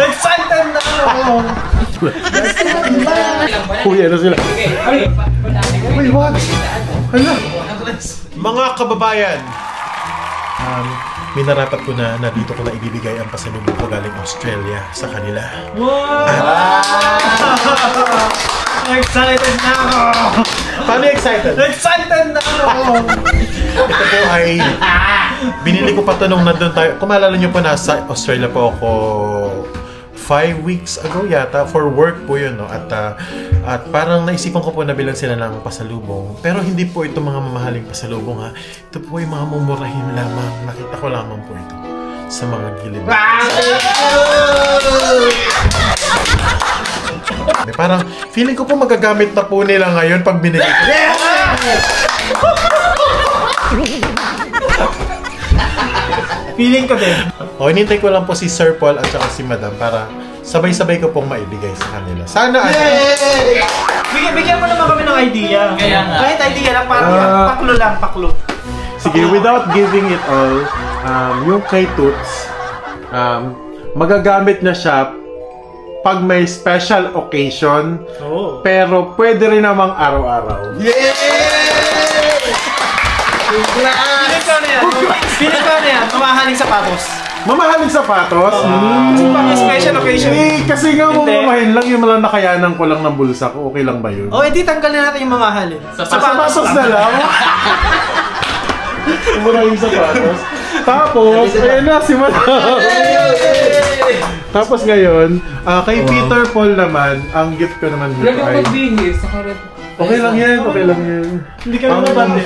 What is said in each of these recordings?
Excited na ako! Uy, ano sila? Uy, what? Hala! Mga kababayan! Minarapat ko na dito ko na ibibigay ang pasalubong ko galing Australia sa kanila. Wow! Excited na ako! Paano excited? Excited na ako! Ito po ay binili ko pa ito nung nandun tayo. Kung maalala nyo po, nasa Australia po ako 5 weeks ago yata. For work po yun, no? At parang naisipan ko po na bilang sila ng pasalubong. Pero hindi po ito mga mamahaling pasalubong, ha. Ito po ay mga mumurahin lamang. Nakita ko lamang po ito sa mga gilid. Parang feeling ko po magagamit na po nila ngayon pag binigay ko. Feeling ko din. O, hinintay ko lang po si Sir Paul at saka si Madam para sabay-sabay ko pong maibigay sa kanila. Sana Bigyan mo naman kami ng idea. Kahit idea lang, parang paklo lang, paklo. Sige, without giving it all, yung kay Toots, magagamit na siya pag may special occasion, pero pwede rin namang araw-araw. Feeling ko na yan, mamahaling sapatos. Mamahaling sapatos? Pag may special occasion. Kasi nga mamahalin lang, yung malang nakayanan ko lang ng bulsa ko, okay lang ba yun? Edi tanggalin natin yung mamahalin. Sapatos na lang? Mamahaling sapatos. Tapos, ayun na, si Madam. Tapos ngayon, kay Peter Paul naman, ang gift ko naman dito ay... Okay lang yan, okay lang yan. Hindi ka naman bante.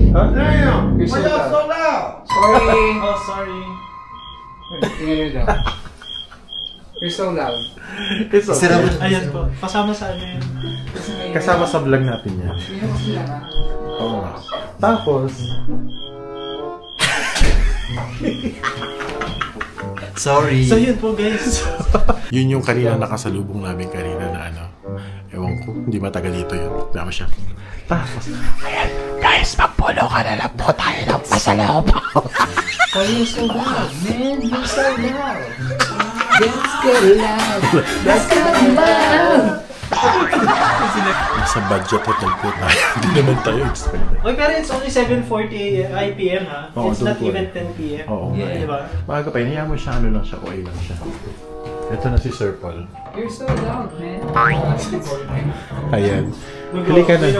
Huh? Damn! Why y'all so loud? Sorry. Oh, sorry. You're so loud. It's okay. Ayan po. Kasama sa ano yun? Kasama sa vlog natin yan. Oo nga. Tapos... Sorry. So yun po guys. Yun yung kanina nakasalubong namin kanina na ano. Ewan ko, hindi matagal dito yun. Dama siya. Tapos, ayan, guys, mag-follow ka na lang po tayo ng pasalubong. Oh, you're so loud, man. You're so loud. Let's get loud. Let's get loud. Nasa budget hotel po tayo. Hindi naman tayo expected. Okay, pero it's only 7:40 PM ha? It's not even 10 PM. Oo. Diba? Maaga pa, hinayaan mo siya, ano lang siya, okay lang siya. Ito na si Sir Paul. You're so loud, man. Ayan. Klika na.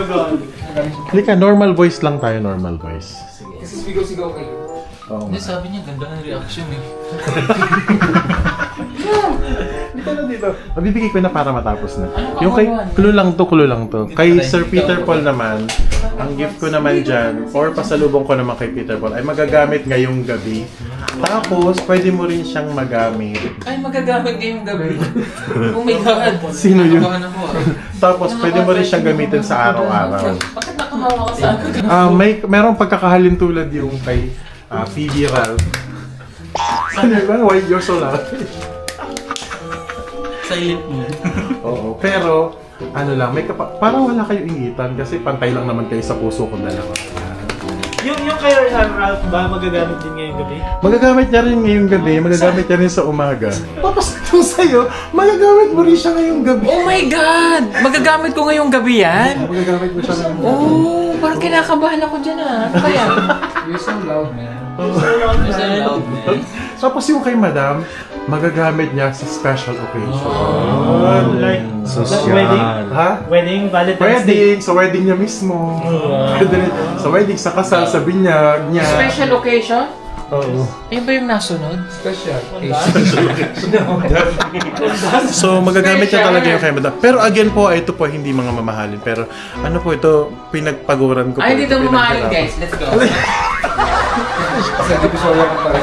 Klika, normal voice lang tayo, normal voice. Kasi sigaw-sigaw kayo. Oo. Sabi niya, ganda ng reaction eh. Dito na dito. Mabibigay ko na para matapos na. Yung kay, clue lang to. Kay Sir Peter Paul naman, ang gift ko naman dyan, or pasalubong ko naman kay Peter Paul, ay magagamit ngayong gabi. Tapos, pwede mo rin siyang magamit. Ay, magagamit ngayong gabi. Oh my God. Sino yun? Tapos, pwede mo rin siyang gamitin sa araw-araw. Bakit nakahawa ka sa akin? Merong pagkakahalin tulad yung kay Phoebe Ralph. Ano ba? Why you're so loud? Silent mo. Oo. Pero, ano lang, parang wala kayo ingitan kasi pantay lang naman kayo sa puso ko dalawa. Yung kay Ralph ba magagamit din ngayong gabi? Magagamit niya rin ngayong gabi, magagamit niya rin sa umaga. Tapos ito sa'yo, magagamit mo rin siya ngayong gabi. Oh my God! Magagamit ko ngayong gabi yan? Magagamit mo siya ngayong gabi. Oh, parang kinakabahan ako dyan ah. Ano kaya? You're so loud, man. You're so loud, man. Tapos yung kay Madam, magagamit niya sa special occasion. Like wedding? Ha? Wedding? Valentine's Day? Wedding! Sa wedding niya mismo. Sa wedding, sa kasal, sa binyag niya. Special occasion? Oo. Ayun ba yung nasunod? Special. So, magagamit niya talaga yung kay Madam. Pero again po, ito po hindi mga mamahalin. Pero ano po ito, pinagpaguran ko po. Ay, dito mamahalin guys. Let's go. Sa divisorya ko pa rin.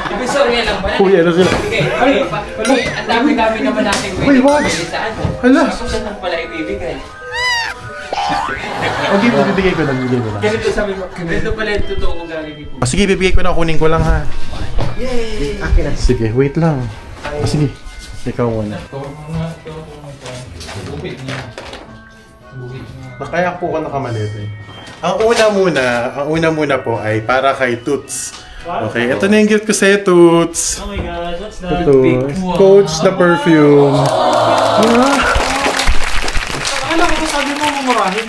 Divisorya lang ba? Uy, ano sila? Okay, ang dami-dami naman natin Uy, what? Hala! Tapos siya nang pala ibibigay. Okay, bibigay ko lang. Ganito sabi mo, ganito pala yung totoo kong galing po. Sige, bibigay ko na. Kunin ko lang ha. Yay! Sige, wait lang. Sige, ikaw muna. Kaya po ko nakamalete. Ang una muna po ay para kay Toots. Okay, ito na yung gift ko sa'yo, Toots. Oh my God, what's that? Ito, Coach na perfume. Ano ko sabi mo mumurahin?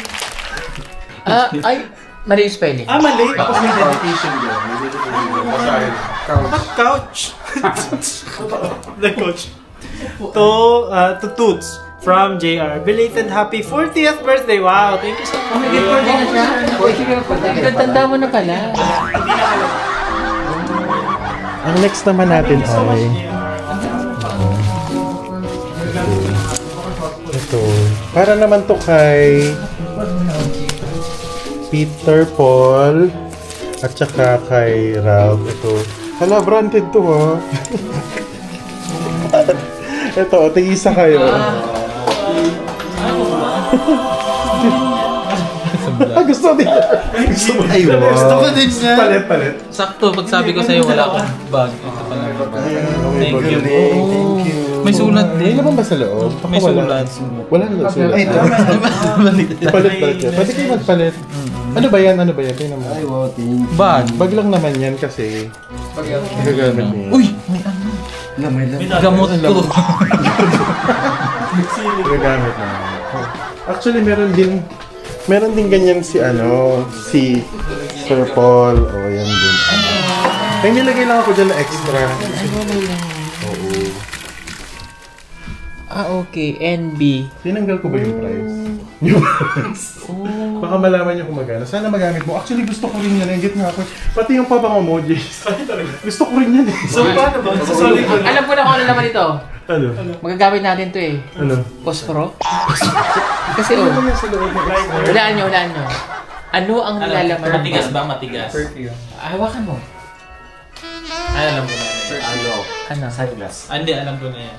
Ay, mali yung spelling. Mali. Tapos may dedication yun. May dedication yun. Basahin. Ba't couch? The coach. To Toots from JR. Belated happy 40th birthday. Wow, thank you so much. Tanda mo na pala. Ang next naman natin ay ito. Para naman to kay Peter, Paul, at saka kay Ralph. Ito. Hala, branded to ha. Ito, tingisa kayo. Gusto din. Gusto mo. Ay, wow. Gusto ko din niya. Palit. Sakto, pag sabi ko sa'yo wala akong bag. Ito pala yung bag. Thank you. Thank you. May sulat din. May naman ba sa loob? Baka May sulat. Wala na sulat. Ay, ito. Palit. Pwede kayo magpalit. Ano ba yan? Tingnan mo. Ay, wow, thank you. Bag lang naman yan kasi gagamit niya. Uy! May gamot ko. Gagamit na. Actually, meron din ganyan si Sir Paul. O, yan din. May nilagay lang ako dyan na extra. Oo. Okay. NB. Tinanggal ko ba yung price? Yung price. Baka malaman niyo kung magkano. Sana magamit mo. Actually, gusto ko rin yan. Engit nga ako. Pati yung pabango emoji. Gusto ko rin yan eh. So, paano ba? Alam ko na kung ano naman ito. Ano? Magagamit natin to eh. Ano? Posporo? Kasi hulaan nyo. Ano ang nilalaman? Matigas ba? Matigas. Perfume. Hawakan mo. Ay, alam ko na yan. Ano? Ah, hindi, alam ko na yan.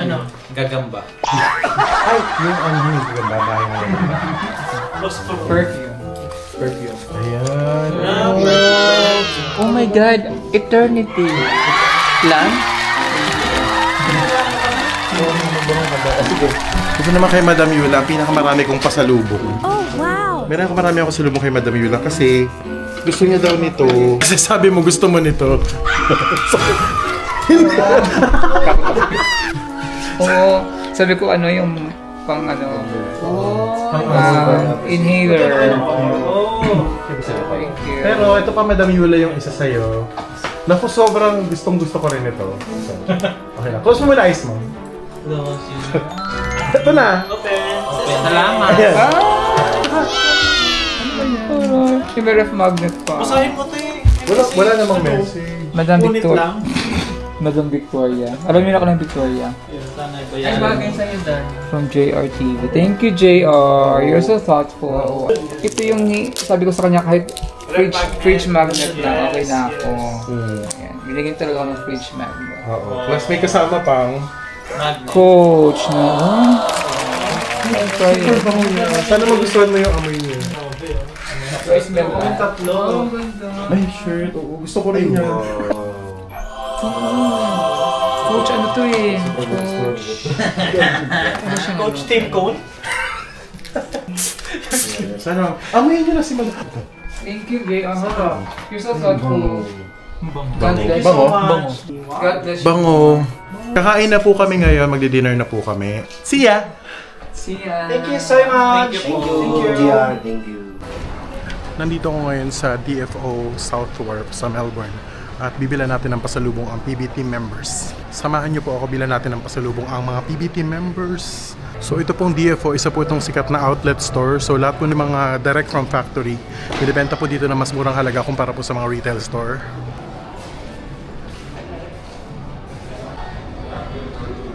Ano? Gagamba. Ay, yung yung babahay na yun. Perfume. Ayan. Oh my God! Eternity. Lang? Ito naman kay Madam Yula, ang pinakamarami kong pasalubong. Oh, wow! Meron ako marami ako pasalubong kay Madam Yula kasi gusto niya daw nito. Kasi sabi mo gusto mo nito. Oo, sabi ko ano yung pang ano, inhaler. Thank you. Pero ito pa Madam Yula yung isa sa'yo. Naku, sobrang gusto ko rin ito. So, okay lang. Close mo muna eyes mo. Ito na. Salamat. Ayan. Yung may ref magnet pa. Basahin mo ito eh. Wala namang message. Madam Ngunit Victoria. lang. Madam Victoria. Alam niyo na ako ng Victoria. Ay, bagay sa'yo, Dan. From JR TV. Thank you, JR. You're so thoughtful. Ito yung sabi ko sa kanya kahit fridge magnet lang, okay na ako. Ayan. Binigyan talaga ako ng fridge magnet. Oo. Plus may kasama pang Coach na. sana magustuhan mo yung amoy niya. Tatlo. Ay, shirt. Oo, gusto ko rin yan. Coach, ano to eh? Coach Team Cone. Sana, amoy niyo na si Madam. Thank you, JR. You're so thoughtful. God bless you. Bango. God bless you. Bango. Kakain na po kami ngayon, magdi-dinner na po kami. See ya! See ya. Thank you so much. Thank you. Nandito ko ngayon sa DFO South Wharf sa Melbourne at bibilan natin ng pasalubong ang PB team members. Samahan niyo po ako, bilan natin ng pasalubong ang mga PB team members. So ito pong DFO, isa po itong sikat na outlet store. So lahat po ng mga direct from factory, binibenta po dito na mas murang halaga kumpara po sa mga retail store.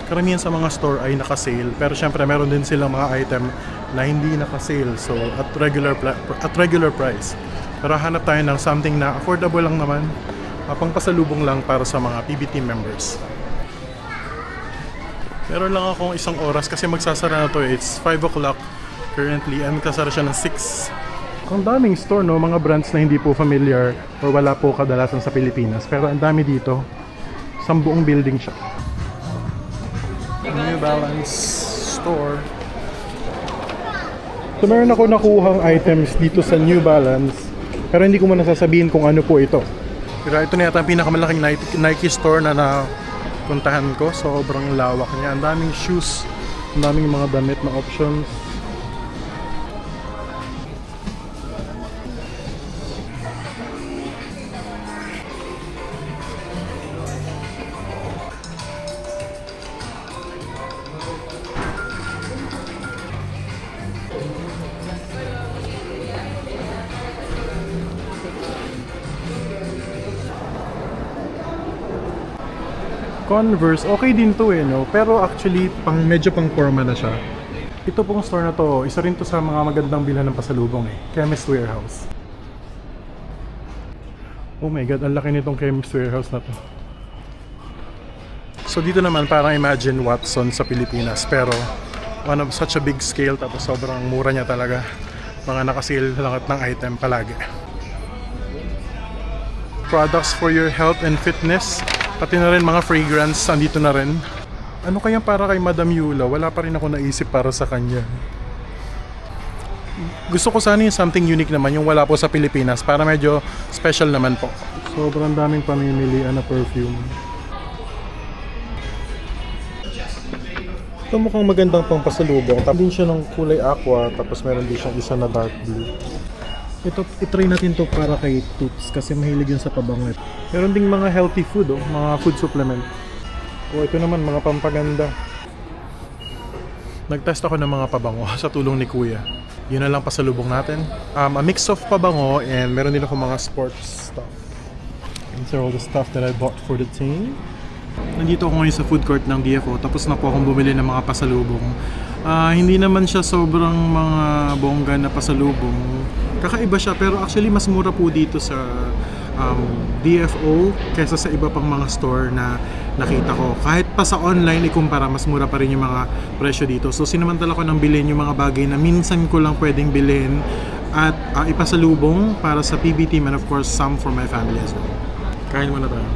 Karamihan sa mga store ay naka-sale, pero syempre meron din silang mga item na hindi naka-sale, so at regular price. Pero hanap tayo ng something na affordable lang naman, pangpasalubong lang para sa mga PB team members. Meron lang akong isang oras kasi magsasara na to, it's 5 o'clock currently, and magsasara siya ng 6. Ang daming store, no? Mga brands na hindi po familiar or wala po kadalasan sa Pilipinas, pero ang dami dito. Isang buong building siya. New Balance store. So meron ako nakuhang items dito sa New Balance, pero hindi ko muna sasabihin kung ano po ito. Pero ito na yata ang pinakamalaking Nike store na napuntahan ko. Sobrang lawak niya. Ang daming shoes, ang daming mga damit na options. Converse, okay din to eh, no? Pero actually, medyo pang forma na siya. Ito pong store na to, isa rin to sa mga magandang bilhan ng pasalubong eh. Chemist Warehouse. Oh my god, ang laki nitong Chemist Warehouse na to. So dito naman parang Imagine Watson sa Pilipinas, pero one of such a big scale, tapos sobrang mura niya talaga. Mga nakasale lahat ng item palagi. Products for your health and fitness. Pati na rin mga fragrance, andito na rin. Ano kaya para kay Madam Yula? Wala pa rin ako naisip para sa kanya. Gusto ko sana yung something unique naman, yung wala po sa Pilipinas, para medyo special naman po. Sobrang daming pamimilian na perfume. Ito mukhang magandang pang pasalubong. Tapos din siya ng kulay aqua, tapos meron din siyang isa na dark blue. Ito, itry natin to para kay Toots kasi mahilig yun sa pabango. Meron ding mga healthy food, mga food supplement. O ito naman, mga pampaganda. Nagtest ako ng mga pabango sa tulong ni Kuya. Yun na lang pasalubong natin. A mix of pabango and meron din ako mga sports stuff. These are all the stuff that I bought for the team. Nandito ako ngayon sa food court ng DFO, tapos na po akong bumili ng mga pasalubong. Hindi naman siya sobrang mga bongga na pasalubong. Kakaiba siya, pero actually mas mura po dito sa DFO kaysa sa iba pang mga store na nakita ko. Kahit pa sa online ikumpara, mas mura pa rin yung mga presyo dito. So sinamantala ko nang bilhin yung mga bagay na minsan ko lang pwedeng bilhin at ipasalubong para sa PB team and of course some for my family as well. Kain muna tayo.